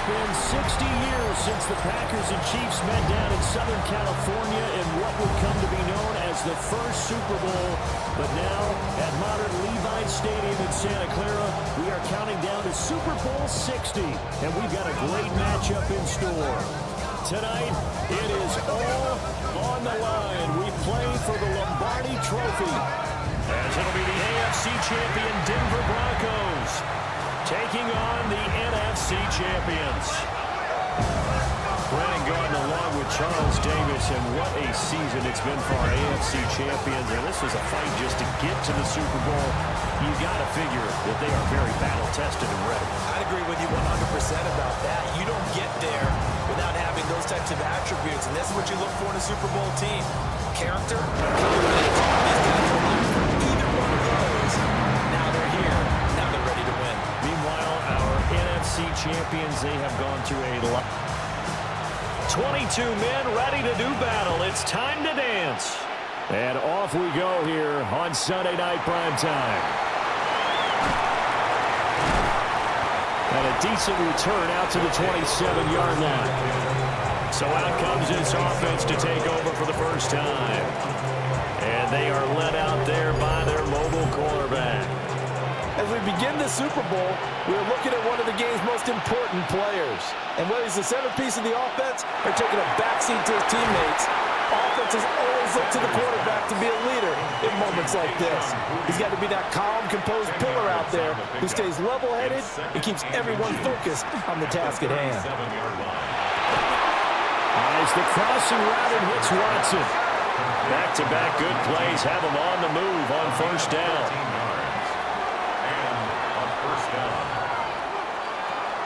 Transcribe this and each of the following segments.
been 60 years since the Packers and Chiefs met down in Southern California in what would come to be known as the first Super Bowl. But now, at modern Levi Stadium in Santa Clara, we are counting down to Super Bowl 60, and we've got a great matchup in store. Tonight, it is all on the line. We play for the Lombardi Trophy, as it'll be the AFC champion Denver Broncos taking on the NFC champions. Brandon Gordon along with Charles Davis, and what a season it's been for our AFC champions. And this was a fight just to get to the Super Bowl. You got to figure that they are very battle-tested and ready. I'd agree with you 100% about that. You don't get there without having those types of attributes, and that's what you look for in a Super Bowl team. Character, confidence, these guys are looking for either one of those. Now they're here. Now they're ready to win. Meanwhile, our NFC champions, they have gone through a lot. 22 men ready to do battle. It's time to dance. And off we go here on Sunday Night Primetime. And a decent return out to the 27-yard line. So out comes this offense to take over for the first time. And they are led out there by their mobile quarterback. As we begin the Super Bowl, we're looking at one of the game's most important players. And whether he's the centerpiece of the offense or taking a backseat to his teammates, offenses always look to the quarterback to be a leader in moments like this. He's got to be that calm, composed pillar out there who stays level-headed and keeps everyone focused on the task at hand. As the crossing route and hits Watson. Back-to-back good plays have him on the move on first down.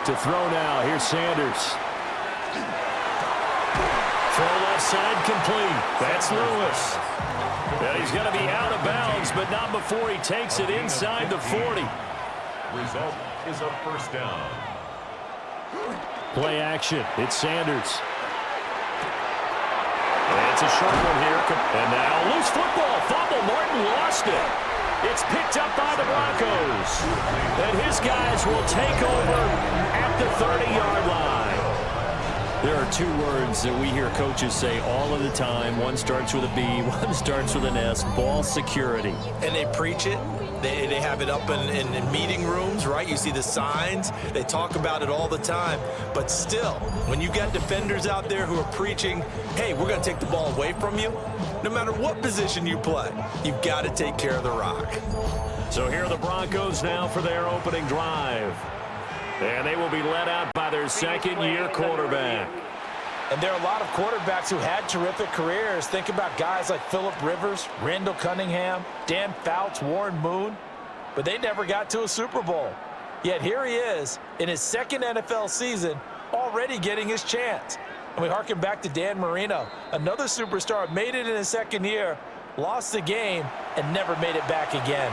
To throw now, here's Sanders. Throw left side complete. That's Lewis. And he's going to be out of bounds, but not before he takes it inside the 40. Result is a first down. Play action. It's Sanders. And it's a short one here. And now loose football. Fumble. Martin lost it. It's picked up by the Broncos. And his guys will take over at the 30-yard line. There are two words that we hear coaches say all of the time. One starts with a B, one starts with an S. Ball security. And they preach it. They have it up in meeting rooms, right? You see the signs. They talk about it all the time. But still, when you got defenders out there who are preaching, hey, we're going to take the ball away from you, no matter what position you play, you've got to take care of the rock. So here are the Broncos now for their opening drive. And they will be led out by their second-year quarterback. And there are a lot of quarterbacks who had terrific careers. Think about guys like Phillip Rivers, Randall Cunningham, Dan Fouts, Warren Moon. But they never got to a Super Bowl. Yet here he is in his second NFL season, already getting his chance. And we harken back to Dan Marino, another superstar, made it in his second year, lost the game, and never made it back again.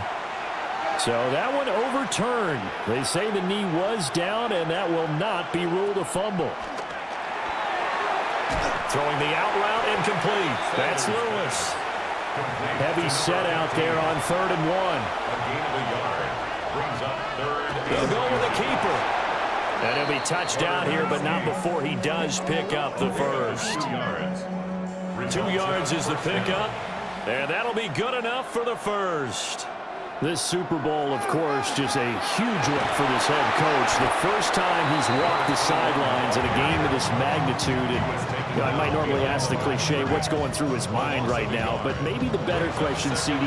So that one overturned. They say the knee was down, and that will not be ruled a fumble. Throwing the out route incomplete. That's Lewis. Heavy set out there on 3rd and 1. A gain of a yard. Brings up third. He'll go with a keeper. And he'll be touchdown here, but not before he does pick up the first. 2 yards. 2 yards is the pickup, and that'll be good enough for the first. This Super Bowl, of course, just a huge one for this head coach. The first time he's walked the sidelines in a game of this magnitude. And I might normally ask the cliche, what's going through his mind right now? But maybe the better question, CD,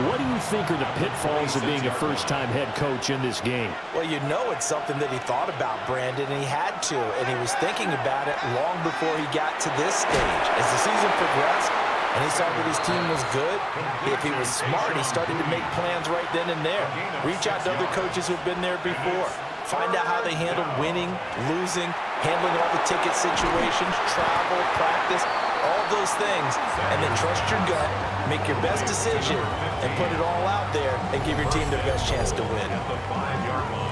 what do you think are the pitfalls of being a first-time head coach in this game? Well, you know it's something that he thought about, Brandon, and he had to. And he was thinking about it long before he got to this stage. As the season progressed, and he saw that his team was good, if he was smart, he started to make plans right then and there. Reach out to other coaches who've been there before. Find out how they handled winning, losing, handling all the ticket situations, travel, practice, all those things. And then trust your gut, make your best decision, and put it all out there and give your team the best chance to win. At the 5-yard line.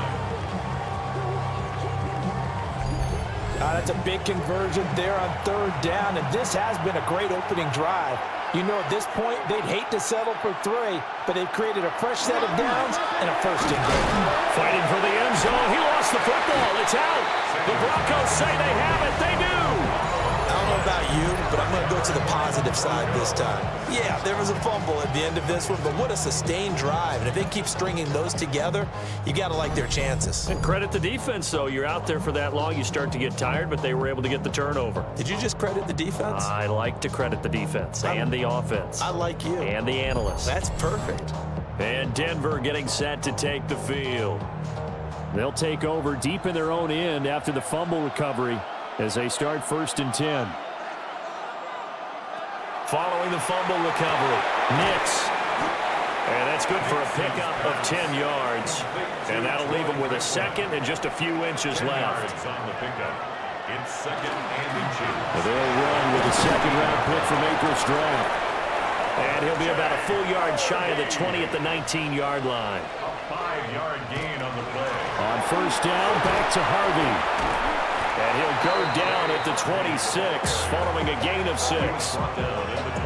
That's a big conversion there on 3rd down, and this has been a great opening drive. You know, at this point, they'd hate to settle for 3, but they've created a fresh set of downs and a first and goal. Fighting for the end zone. He lost the football. It's out. The Broncos say they have it. They do. I don't know about you, but I'm going to go to the positive side this time. Yeah, there was a fumble at the end of this one, but what a sustained drive. And if they keep stringing those together, you got to like their chances. And credit the defense, though. You're out there for that long, you start to get tired, but they were able to get the turnover. Did you just credit the defense? I like to credit the defense and the offense. I like you. And the analysts. That's perfect. And Denver getting set to take the field. They'll take over deep in their own end after the fumble recovery as they start 1st and 10. Following the fumble recovery, Nix. And that's good for a pickup of 10 yards. And that'll leave them with a second and just a few inches left. On the pickup. It's 2nd and 2. They'll run with a second-round pick from April's draft. And he'll be about a full yard shy of the 20 at the 19-yard line. A 5-yard gain on the play. On 1st down, back to Harvey. And he'll go down at the 26, following a gain of 6. Brought down at the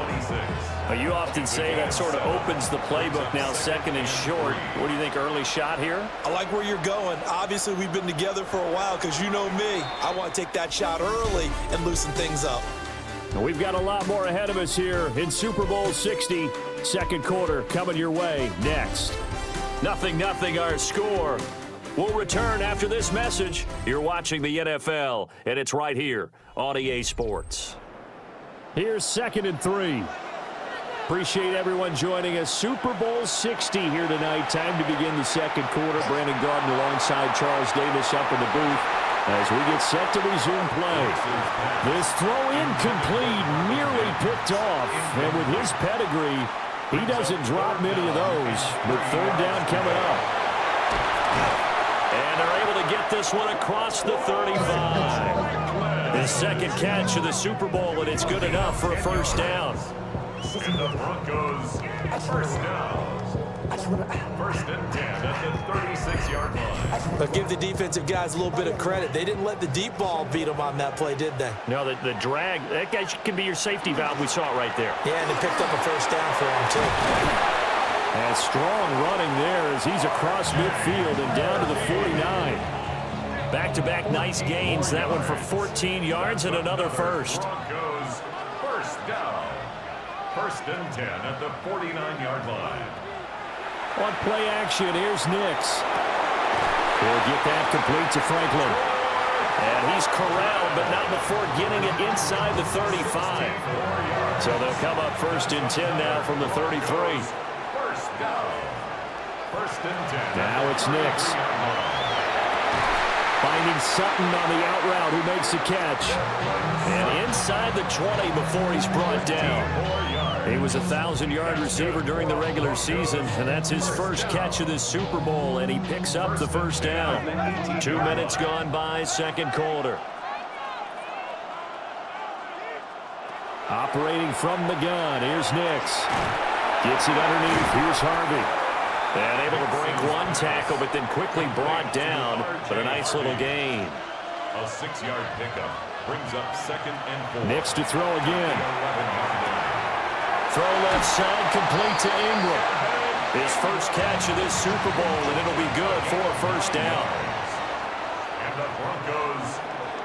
26. You often say that sort of opens the playbook now, 2nd and short. What do you think, early shot here? I like where you're going. Obviously, we've been together for a while because you know me. I want to take that shot early and loosen things up. We've got a lot more ahead of us here in Super Bowl 60. 2nd quarter coming your way next. 0-0 our score. We'll return after this message. You're watching the NFL, and it's right here on EA Sports. Here's 2nd and 3. Appreciate everyone joining us. Super Bowl 60 here tonight. Time to begin the 2nd quarter. Brandon Garden alongside Charles Davis up in the booth as we get set to resume play. This throw incomplete, nearly picked off. And with his pedigree, he doesn't drop many of those. But 3rd down coming up. And they're able to get this one across the 35. His 2nd catch of the Super Bowl, and it's good enough for a 1st down. And the Broncos, 1st down. 1st and 10 at the 36-yard line. But give the defensive guys a little bit of credit. They didn't let the deep ball beat them on that play, did they? No, the drag, that guy can be your safety valve. We saw it right there. Yeah, and they picked up a 1st down for him, too. And strong running there as he's across midfield and down to the 49. Back-to-back nice gains. That one for 14 yards and another 1st. Broncos, 1st down. 1st and 10 at the 49-yard line. On play action, here's Nix. He'll get that complete to Franklin. And he's corralled, but not before getting it inside the 35. So they'll come up 1st and 10 now from the 33. 1st down. 1st and 10. Now it's Nix. Finding Sutton on the out route, who makes the catch. And inside the 20 before he's brought down. He was a 1,000-yard receiver during the regular season, and that's his 1st catch of this Super Bowl, and he picks up the 1st down. 2 minutes gone by, 2nd quarter. Operating from the gun, here's Nix. Gets it underneath, here's Harvey. And able to break one tackle, but then quickly brought down, but a nice little gain. A 6-yard pickup brings up 2nd and 4. Nix to throw again. Throw left side, complete to Ingram. His 1st catch of this Super Bowl, and it'll be good for a 1st down. And the Broncos,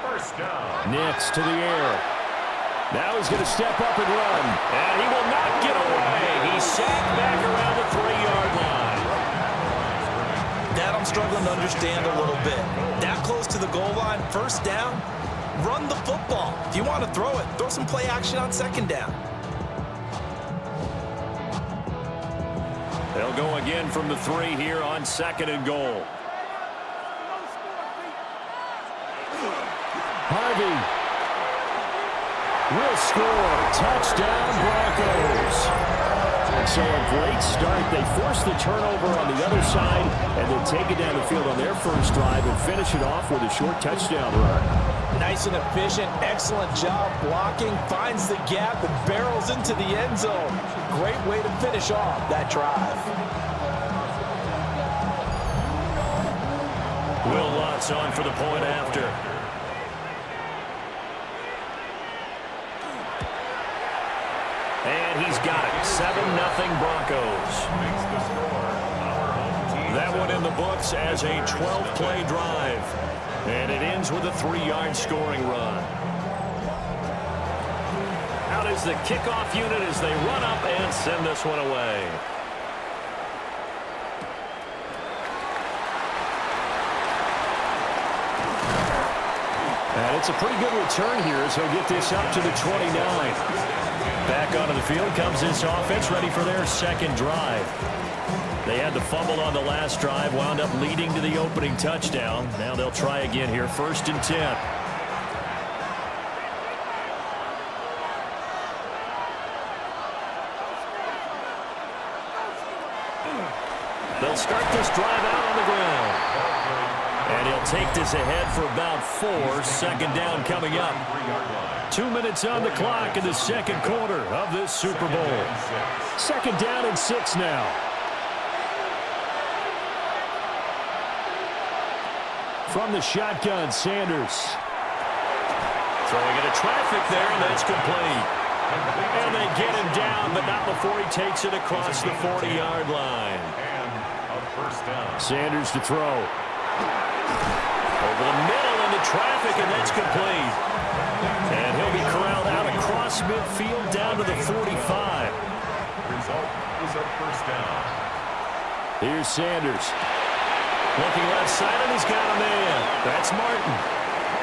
1st down. Nix to the air. Now he's going to step up and run. And he will not get away. He's sacked back around the 3-yard line. That I'm struggling to understand a little bit. That close to the goal line, 1st down, run the football. If you want to throw it, throw some play action on 2nd down. They'll go again from the 3 here on 2nd and goal. Harvey will score. Touchdown, Broncos. And so a great start. They force the turnover on the other side and then take it down the field on their 1st drive and finish it off with a short touchdown run. Nice and efficient, excellent job blocking, finds the gap and barrels into the end zone. Great way to finish off that drive. Will Lutz on for the point after. And he's got it. 7-0 Broncos. Makes the score. Our home team That one in the books as a 12-play drive. And it ends with a 3-yard scoring run. Out is the kickoff unit as they run up and send this one away. And it's a pretty good return here as he'll get this up to the 29. Back onto the field comes this offense, ready for their second drive. They had the fumble on the last drive, wound up leading to the opening touchdown. Now they'll try again here, 1st and 10. They'll start this drive out on the ground. And he'll take this ahead for about 4. 2nd down coming up. 2 minutes on the clock in the second quarter of this Super Bowl. 2nd down and 6 now. From the shotgun, Sanders. Throwing into traffic there, and that's complete. And they get him down, but not before he takes it across the 40-yard line. Sanders to throw. Over the middle into traffic, and that's complete. And he'll be corralled out across midfield down to the 45. Result is a 1st down. Here's Sanders. Looking left side, and he's got a man. That's Martin.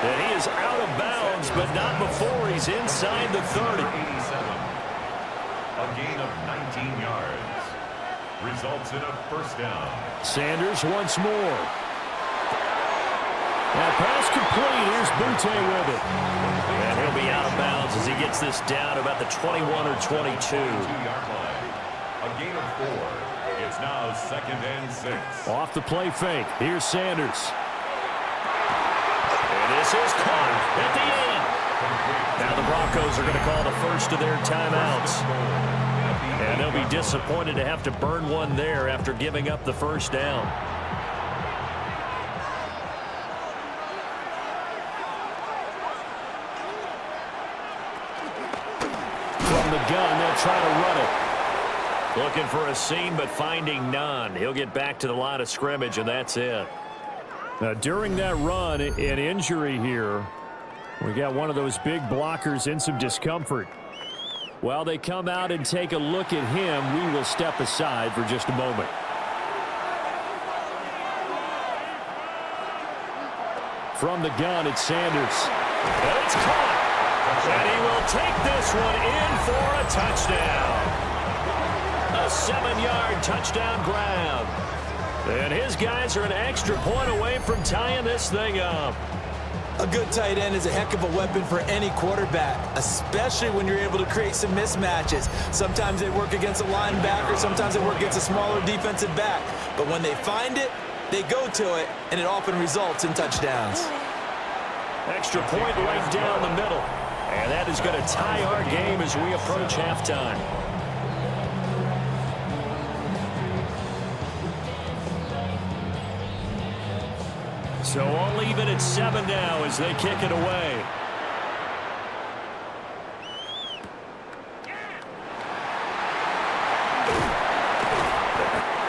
And he is out of bounds, but not before he's inside the 30. 87. A gain of 19 yards. Results in a 1st down. Sanders once more. Now pass complete. Here's Butte with it. And he'll be out of bounds as he gets this down about the 21 or 22. 2-yard line. A gain of 4. It's now 2nd and 6. Off the play fake. Here's Sanders. And this is caught at the end. Now the Broncos are going to call the first of their timeouts. And they'll be disappointed to have to burn one there after giving up the 1st down. From the gun, they'll try to run it. Looking for a seam, but finding none. He'll get back to the line of scrimmage, and that's it. Now, during that run, an injury here. We got one of those big blockers in some discomfort. While they come out and take a look at him, we will step aside for just a moment. From the gun, it's Sanders. And it's caught. And he will take this one in for a touchdown. A 7-yard touchdown grab. And his guys are an extra point away from tying this thing up. A good tight end is a heck of a weapon for any quarterback, especially when you're able to create some mismatches. Sometimes they work against a linebacker, sometimes they work against a smaller defensive back. But when they find it, they go to it, and it often results in touchdowns. Extra point right down the middle. And that is going to tie our game as we approach halftime. So all even at 7 now as they kick it away.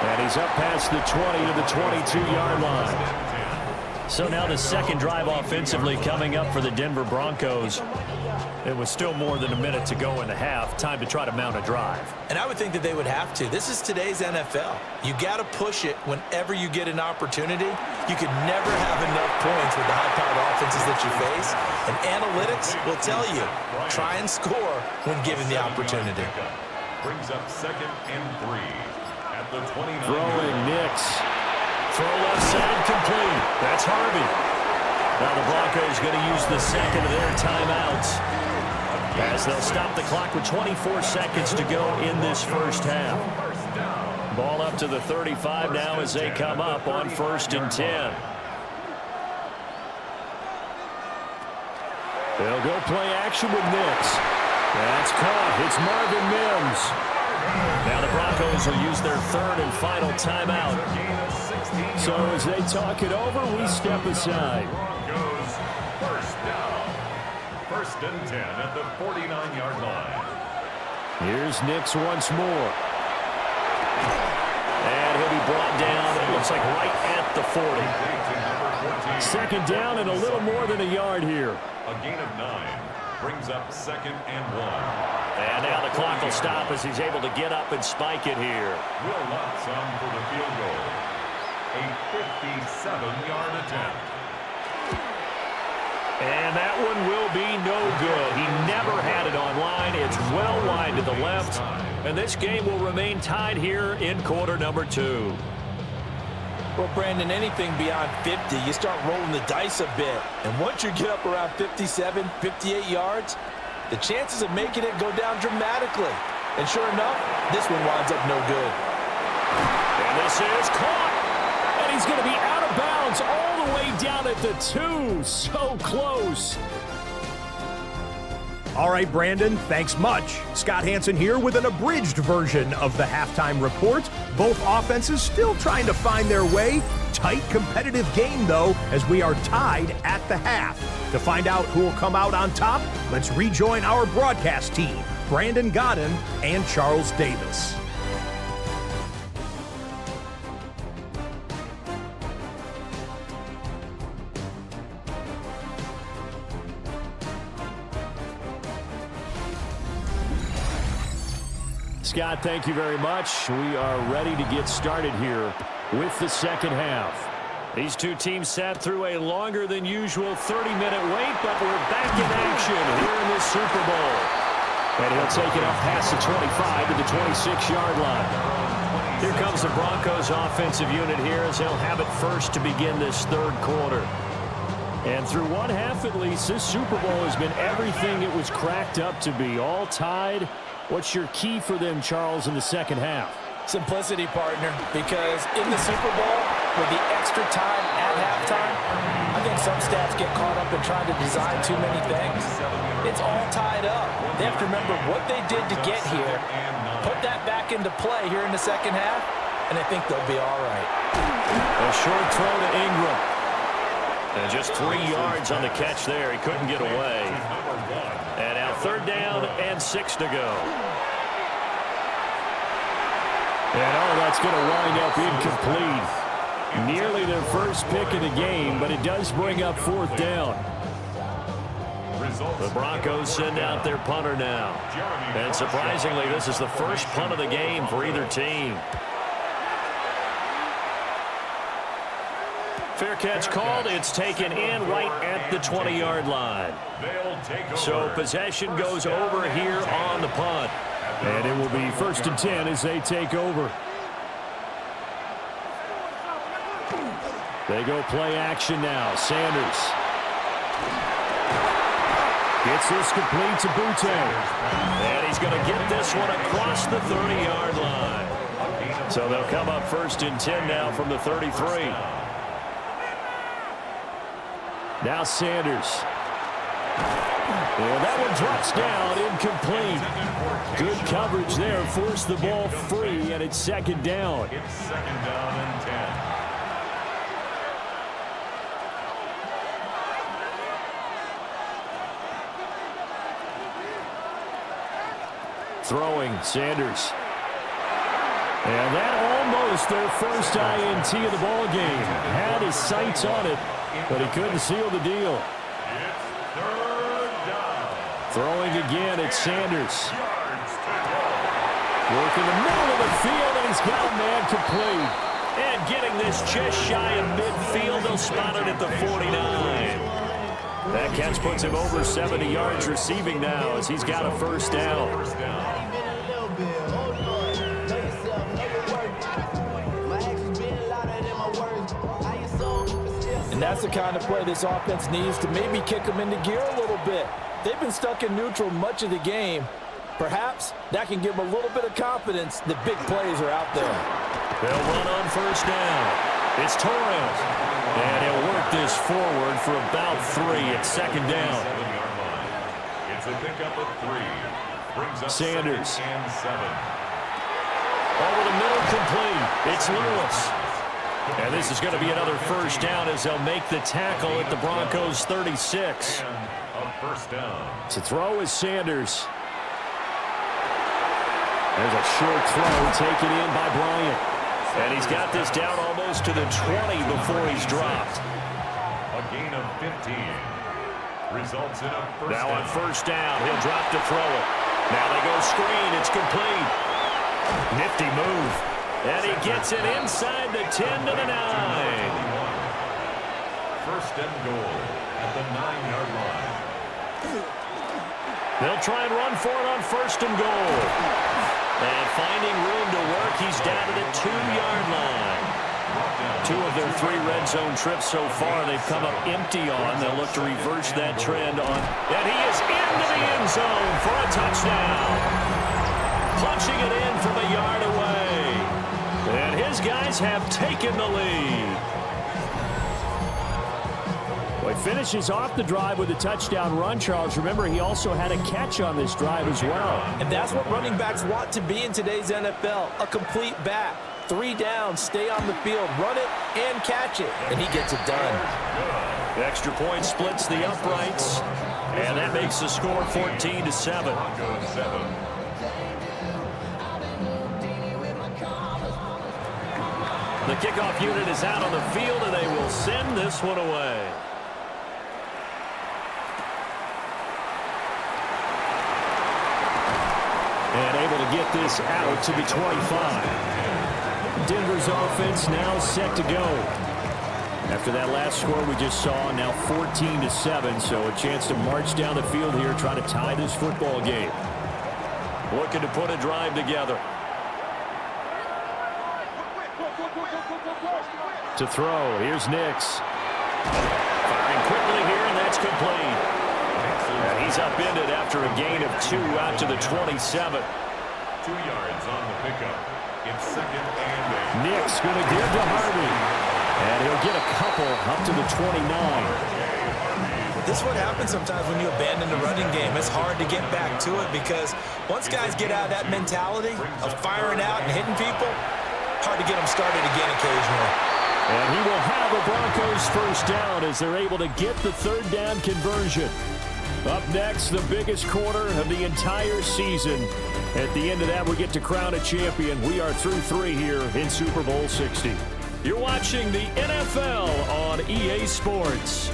And he's up past the 20 to the 22-yard line. So now the second drive offensively coming up for the Denver Broncos. It was still more than a minute to go in the half. Time to try to mount a drive. And I would think that they would have to. This is today's NFL. You got to push it whenever you get an opportunity. You could never have enough points with the high-powered offenses that you face. And analytics will tell you, try and score when given the opportunity. Brings up 2nd and 3 at the 29. Throwing Nix. Throw left side complete. That's Harvey. Now the Broncos going to use the second of their timeouts as they'll stop the clock with 24 seconds to go in this first half. Ball up to the 35 now as they come up on 1st and 10. They'll go play action with Nix. That's caught. It's Marvin Mims. Now the Broncos will use their 3rd and final timeout. So as they talk it over, we step aside. Broncos 1st down. 1st and 10 at the 49-yard line. Here's Nix once more. And he'll be brought down Looks like right at the 40. Second down and a little more than a yard here. A gain of 9 brings up 2nd and 1. And now the clock will stop as he's able to get up and spike it here. Will Lutz on for the field goal. A 57-yard attempt. And that one will be no good. He never had it on line. It's well wide to the left. And this game will remain tied here in quarter number 2. Well, Brandon, anything beyond 50, you start rolling the dice a bit. And once you get up around 57, 58 yards, the chances of making it go down dramatically. And sure enough, this one winds up no good. And this is caught. And he's going to be out of bounds all the way down at the 2. So close. All right, Brandon, thanks much. Scott Hansen here with an abridged version of the halftime report. Both offenses still trying to find their way. Tight, competitive game, though, as we are tied at the half. To find out who will come out on top, let's rejoin our broadcast team, Brandon Godden and Charles Davis. Scott, thank you very much. We are ready to get started here with the second half. These two teams sat through a longer than usual 30-minute wait, but we're back in action here in this Super Bowl. And he'll take it up past the 25 to the 26-yard line. Here comes the Broncos offensive unit here as they'll have it first to begin this third quarter. And through one half at least, this Super Bowl has been everything it was cracked up to be, all tied. What's your key for them, Charles, in the second half? Simplicity, partner, because in the Super Bowl, with the extra time at halftime, I think some stats get caught up in trying to design too many things. It's all tied up. They have to remember what they did to get here, put that back into play here in the second half, and I think they'll be all right. A short throw to Ingram. And just 3 yards on the catch there. He couldn't get away. And now third down and 6 to go. And that's going to wind up incomplete. Nearly their first pick of the game, but it does bring up fourth down. The Broncos send out their punter now. And surprisingly, this is the first punt of the game for either team. Fair catch called. It's taken in right at the 20-yard line. So possession goes over here on the punt. And it will be 1st and 10 as they take over. They go play action now. Sanders gets this complete to Butte. And he's going to get this one across the 30-yard line. So they'll come up 1st and 10 now from the 33. Now Sanders. And that one drops down, incomplete. Good coverage there, forced the ball free, and it's 2nd down. It's 2nd down and 10. Throwing, Sanders. And that almost their first INT of the ball game. Had his sights on it, but he couldn't seal the deal. It's 3rd down. Throwing again, it's Sanders. Work in the middle of the field, and he's got a man complete. And getting this just shy of midfield, they'll spot it at the 49. That catch puts him over 70 yards receiving now as he's got a first down. And that's the kind of play this offense needs to maybe kick them into gear a little bit. They've been stuck in neutral much of the game. Perhaps that can give them a little bit of confidence that big plays are out there. They'll run on first down. It's Torres. And he'll work this forward for about 3 at 2nd down. It's a pickup of 3. Brings up Sanders. 2nd and 7. Over the middle, complete. It's Lewis. And this is going to be another first down as they'll make the tackle at the Broncos 36. And a first down. To throw is Sanders. There's a short throw taken in by Bryant. And he's got this down almost to the 20 before he's dropped. A gain of 15. Results in a first Now on down. first down, he'll drop to throw it. Now they go screen. It's complete. Nifty move. And he gets it inside the 10 to the 9. First and goal at the 9-yard line. They'll try and run for it on first and goal. And finding room to work, he's down to the 2-yard line. 2 of their 3 red zone trips so far, they've come up empty on. They'll look to reverse that trend on. And he is into the end zone for a touchdown. Punching it in from a yard away. And his guys have taken the lead. Well, he finishes off the drive with a touchdown run, Charles. Remember, he also had a catch on this drive as well. And that's what running backs want to be in today's NFL, a complete back. 3 down, stay on the field, run it, and catch it. And he gets it done. The extra point splits the uprights, and that makes the score 14-7. Broncos 7. The kickoff unit is out on the field, and they will send this one away. And able to get this out to the 25. Denver's offense now set to go. After that last score we just saw, now 14-7, so a chance to march down the field here, trying to tie this football game. Looking to put a drive together. To throw, here's Nix. Firing quickly here, and that's complete. And he's upended after a gain of 2 out to the 27. 2 yards on the pickup. It's second and 8. Nix going to give to Harvey. And he'll get a couple up to the 29. This is what happens sometimes when you abandon the running game. It's hard to get back to it because once guys get out of that mentality of firing out and hitting people, hard to get them started again occasionally. And he will have a Broncos first down as they're able to get the 3rd down conversion. Up next, the biggest quarter of the entire season. At the end of that, we get to crown a champion. We are through 3 here in Super Bowl 60. You're watching the NFL on EA Sports.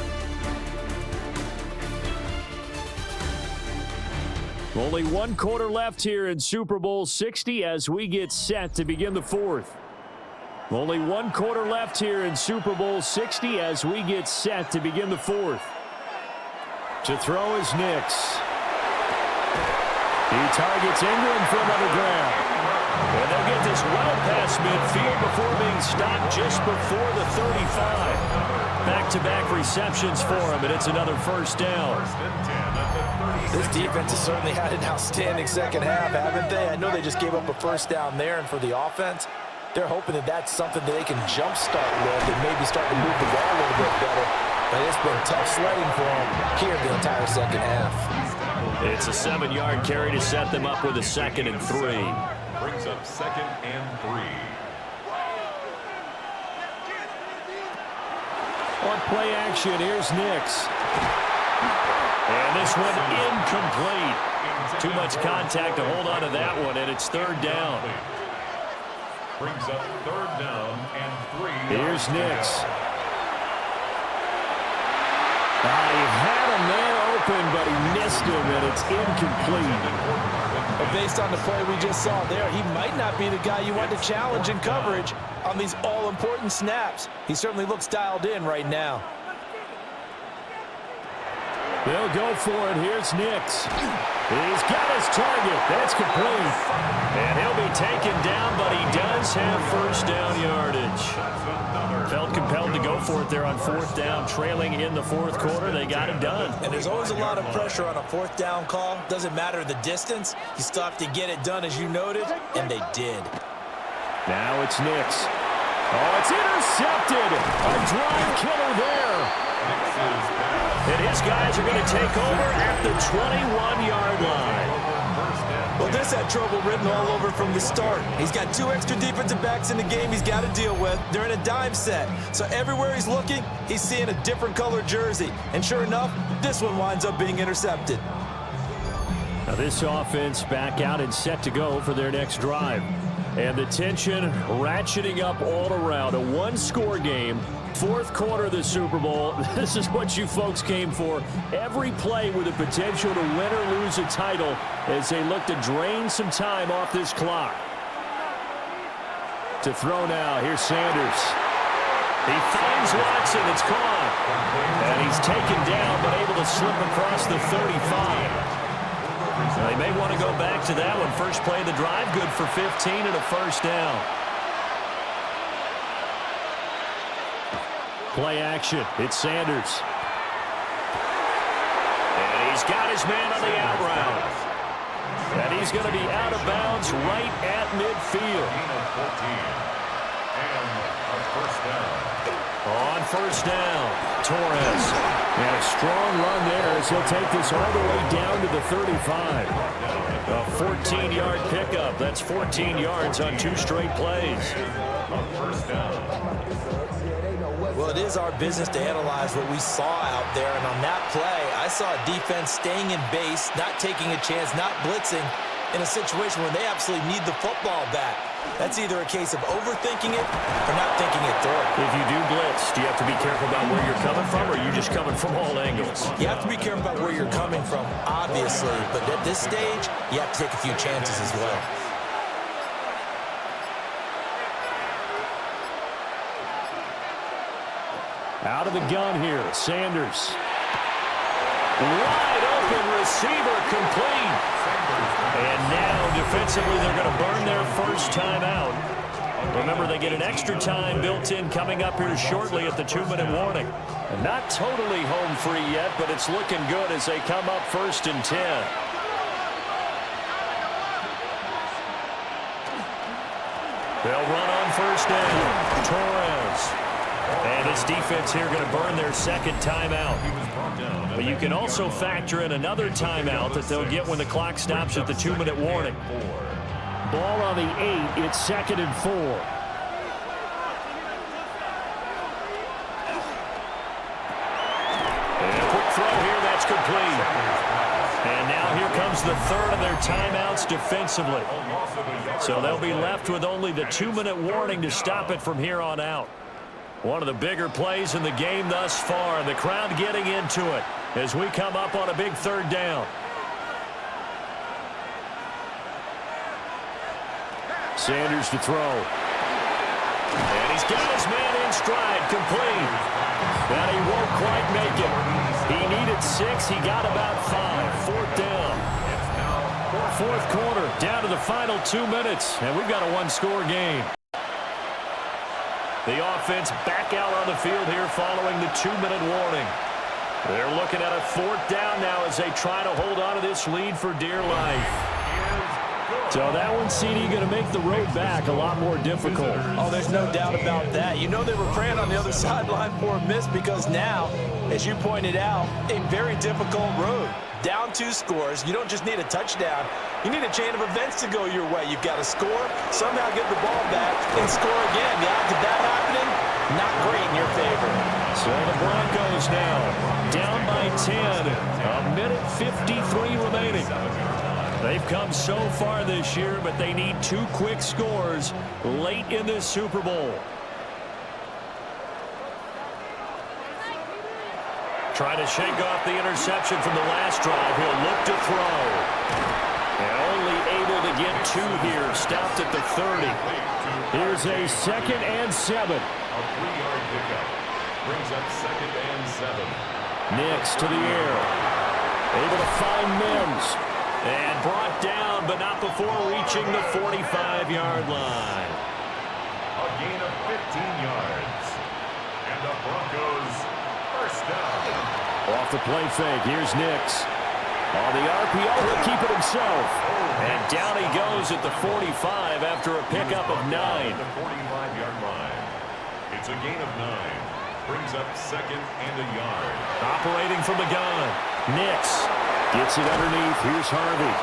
Only 1 quarter left here in Super Bowl 60 as we get set to begin the 4th. Only 1 quarter left here in Super Bowl 60 as we get set to begin the 4th. To throw is Nix. He targets Ingram for another grab. And they'll get this well past midfield before being stopped just before the 35. Back-to-back receptions for him, and it's another first down. This defense has certainly had an outstanding second half, haven't they? I know they just gave up a first down there, and for the offense, they're hoping that that's something that they can jumpstart with and maybe start to move the ball a little bit better. But it's been tough sledding for them here the entire second half. It's a 7-yard carry to set them up with a 2nd and 3. Brings up 2nd and 3. On play action, here's Nix. And this one incomplete. Too much contact to hold on to that one, and it's 3rd down. Brings up 3rd down and 3. Here's Nix. He had him there open, but he missed him, and it's incomplete. But based on the play we just saw there, he might not be the guy you want to challenge in coverage on these all-important snaps. He certainly looks dialed in right now. They'll go for it. Here's Nix. He's got his target. That's complete. And he'll be taken down, but he does have first down yardage. Felt compelled to go for it there on 4th down, trailing in the 4th quarter. They got it done. And there's always a lot of pressure on a 4th down call. Doesn't matter the distance. You still have to get it done, as you noted, and they did. Now it's Nix. Oh, it's intercepted. A drive killer there. And his guys are going to take over at the 21-yard line. Well, this had trouble written all over from the start. He's got 2 extra defensive backs in the game he's got to deal with. They're in a dime set. So everywhere he's looking, he's seeing a different color jersey. And sure enough, this one winds up being intercepted. Now this offense back out and set to go for their next drive. And the tension ratcheting up all around. A one-score game. Fourth quarter of the Super Bowl. This is what you folks came for. Every play with the potential to win or lose a title as they look to drain some time off this clock. To throw now. Here's Sanders. He finds Watson. It's caught. And he's taken down but able to slip across the 35. They may want to go back to that one. First play of the drive, good for 15 and a first down. Play action. It's Sanders. And he's got his man on the out route. And he's going to be out of bounds right at midfield. On first down, Torres. And a strong run there as he'll take this all the way down to the 35. A 14-yard pickup. That's 14 yards on 2 straight plays. Well, it is our business to analyze what we saw out there. And on that play, I saw a defense staying in base, not taking a chance, not blitzing in a situation where they absolutely need the football back. That's either a case of overthinking it or not thinking it through. If you do blitz, do you have to be careful about where you're coming from, or are you just coming from all angles? You have to be careful about where you're coming from, obviously. But at this stage, you have to take a few chances as well. Out of the gun here, Sanders. Wide open receiver, complete. And now defensively they're going to burn their first time out. Remember, they get an extra time built in coming up here shortly at the 2-minute warning. And not totally home free yet, but it's looking good as they come up 1st and 10. They'll run on first down. Torres. And this defense here going to burn their second timeout. But you can also factor in another timeout that they'll get when the clock stops at the 2-minute warning. Ball on the 8. It's 2nd and 4. And a quick throw here. That's complete. And now here comes the third of their timeouts defensively. So they'll be left with only the 2-minute warning to stop it from here on out. One of the bigger plays in the game thus far. The crowd getting into it as we come up on a big 3rd down. Sanders to throw. And he's got his man in stride, complete. But he won't quite make it. He needed 6. He got about 5. 4th down. 4th quarter, down to the final 2 minutes. And we've got a 1-score game. The offense back out on the field here following the 2-minute warning. They're looking at a 4th down now as they try to hold on to this lead for dear life. So that one, CD, going to make the road back a lot more difficult. Oh, there's no doubt about that. You know they were praying on the other sideline for a miss because now, as you pointed out, a very difficult road. Down 2 scores. You don't just need a touchdown. You need a chain of events to go your way. You've got to score, somehow get the ball back, and score again. The odds of that happening, not great in your favor. So the Broncos now down by 10. A minute 53 remaining. They've come so far this year, but they need 2 quick scores late in this Super Bowl. Trying to shake off the interception from the last drive. He'll look to throw. And only able to get 2 here. Stopped at the 30. Here's a 2nd and 7. A 3-yard pickup. Brings up 2nd and 7. Nix to the air. Able to find Mims. And brought down, but not before reaching the 45-yard line. A gain of 15 yards. And the Broncos first down. Off the play fake, here's Nix. On the RPO, he'll keep it himself. And down he goes at the 45 after a pickup of 9. The 45-yard line. It's a gain of 9. Brings up 2nd and a yard. Operating from the gun. Nix gets it underneath. Here's Harvey.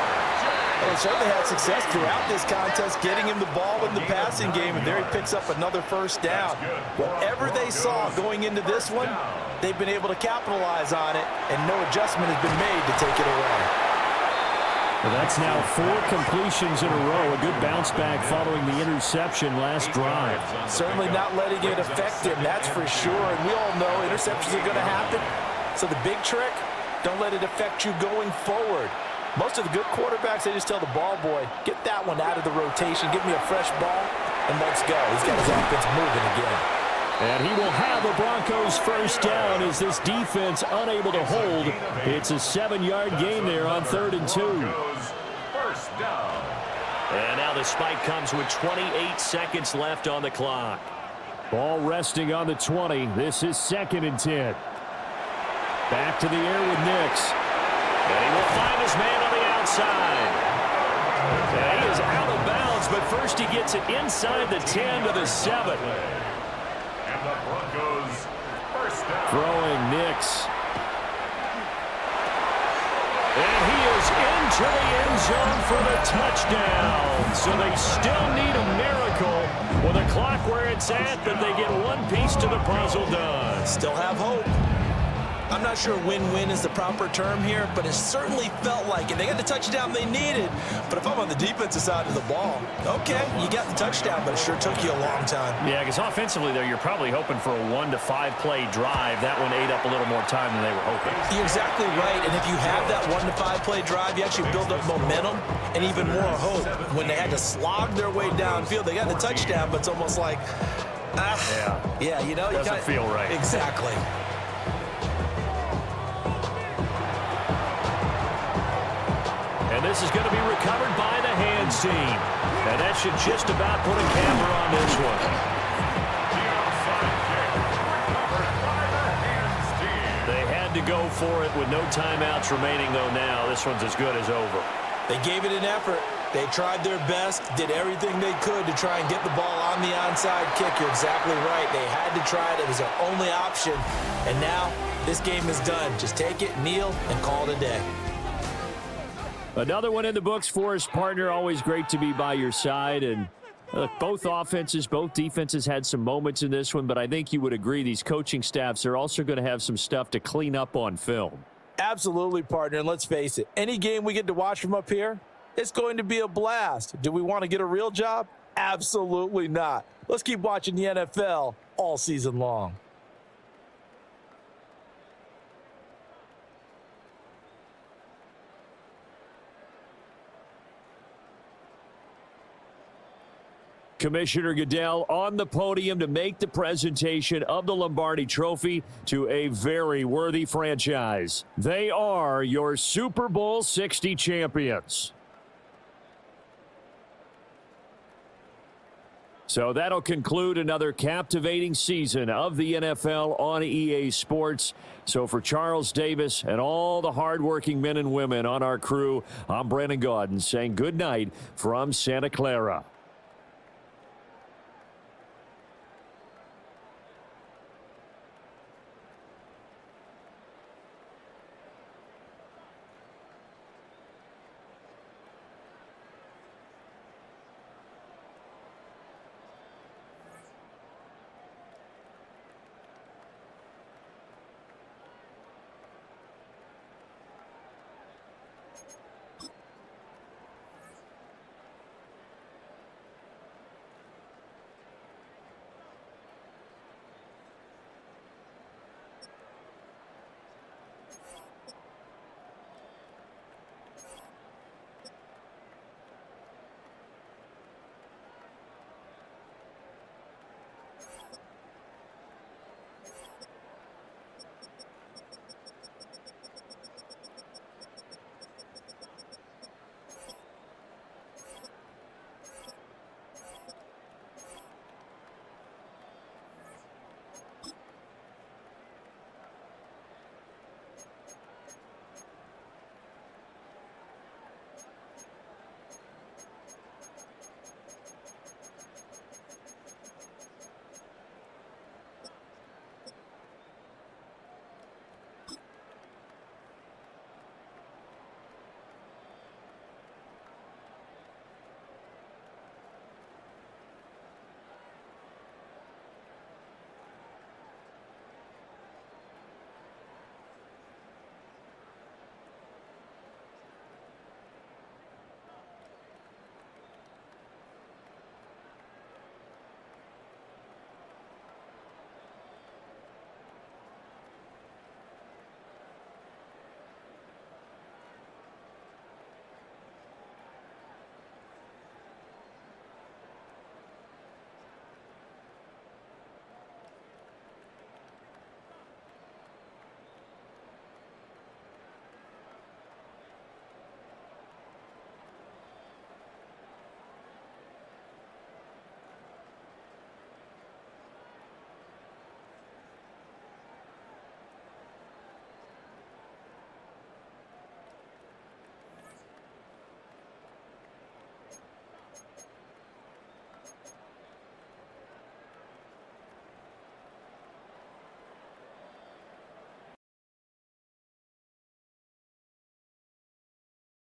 Well, certainly had success throughout this contest, getting him the ball in the passing game, and there he picks up another first down. Whatever they saw going into this one, they've been able to capitalize on it, and no adjustment has been made to take it away. Well, that's now 4 completions in a row. A good bounce back following the interception last drive. Certainly not letting it affect him, that's for sure. And we all know interceptions are going to happen. So the big trick, don't let it affect you going forward. Most of the good quarterbacks, they just tell the ball boy, get that one out of the rotation, give me a fresh ball, and let's go. He's got his offense moving again. And he will have the Broncos first down as this defense unable to hold. It's a 7-yard gain there on 3rd and 2. First down. And now the spike comes with 28 seconds left on the clock. Ball resting on the 20. This is 2nd and 10. Back to the air with Nix. And he will find his man on the outside. And he is out of bounds, but first he gets it inside the 10 to the 7. And the Broncos first down. Throwing Nix. And he is into the end zone for the touchdown. So they still need a miracle with a clock where it's at, but they get one piece to the puzzle done. Still have hope. I'm not sure win-win is the proper term here, but it certainly felt like it. They got the touchdown they needed, but if I'm on the defensive side of the ball, okay, you got the touchdown, but it sure took you a long time. Yeah, because offensively there, you're probably hoping for a 1 to 5 play drive. That one ate up a little more time than they were hoping. You're exactly right, and if you have that 1 to 5 play drive, you actually build up momentum and even more hope. When they had to slog their way downfield, they got the touchdown, but it's almost like, yeah, you know, doesn't feel right. Exactly. And this is going to be recovered by the hands team. And that should just about put a camera on this one. The onside kick recovered by the hands team. They had to go for it with no timeouts remaining, though, now. This one's as good as over. They gave it an effort. They tried their best, did everything they could to try and get the ball on the onside kick. You're exactly right. They had to try it. It was their only option. And now this game is done. Just take it, kneel, and call it a day. Another one in the books for us, partner. Always great to be by your side. And look, both offenses, both defenses had some moments in this one, but I think you would agree these coaching staffs are also going to have some stuff to clean up on film. Absolutely, partner. And let's face it, any game we get to watch from up here, it's going to be a blast. Do we want to get a real job? Absolutely not. Let's keep watching the NFL all season long. Commissioner Goodell on the podium to make the presentation of the Lombardi Trophy to a very worthy franchise. They are your Super Bowl 60 champions. So that'll conclude another captivating season of the NFL on EA Sports. So for Charles Davis and all the hardworking men and women on our crew, I'm Brandon Gaudin saying good night from Santa Clara.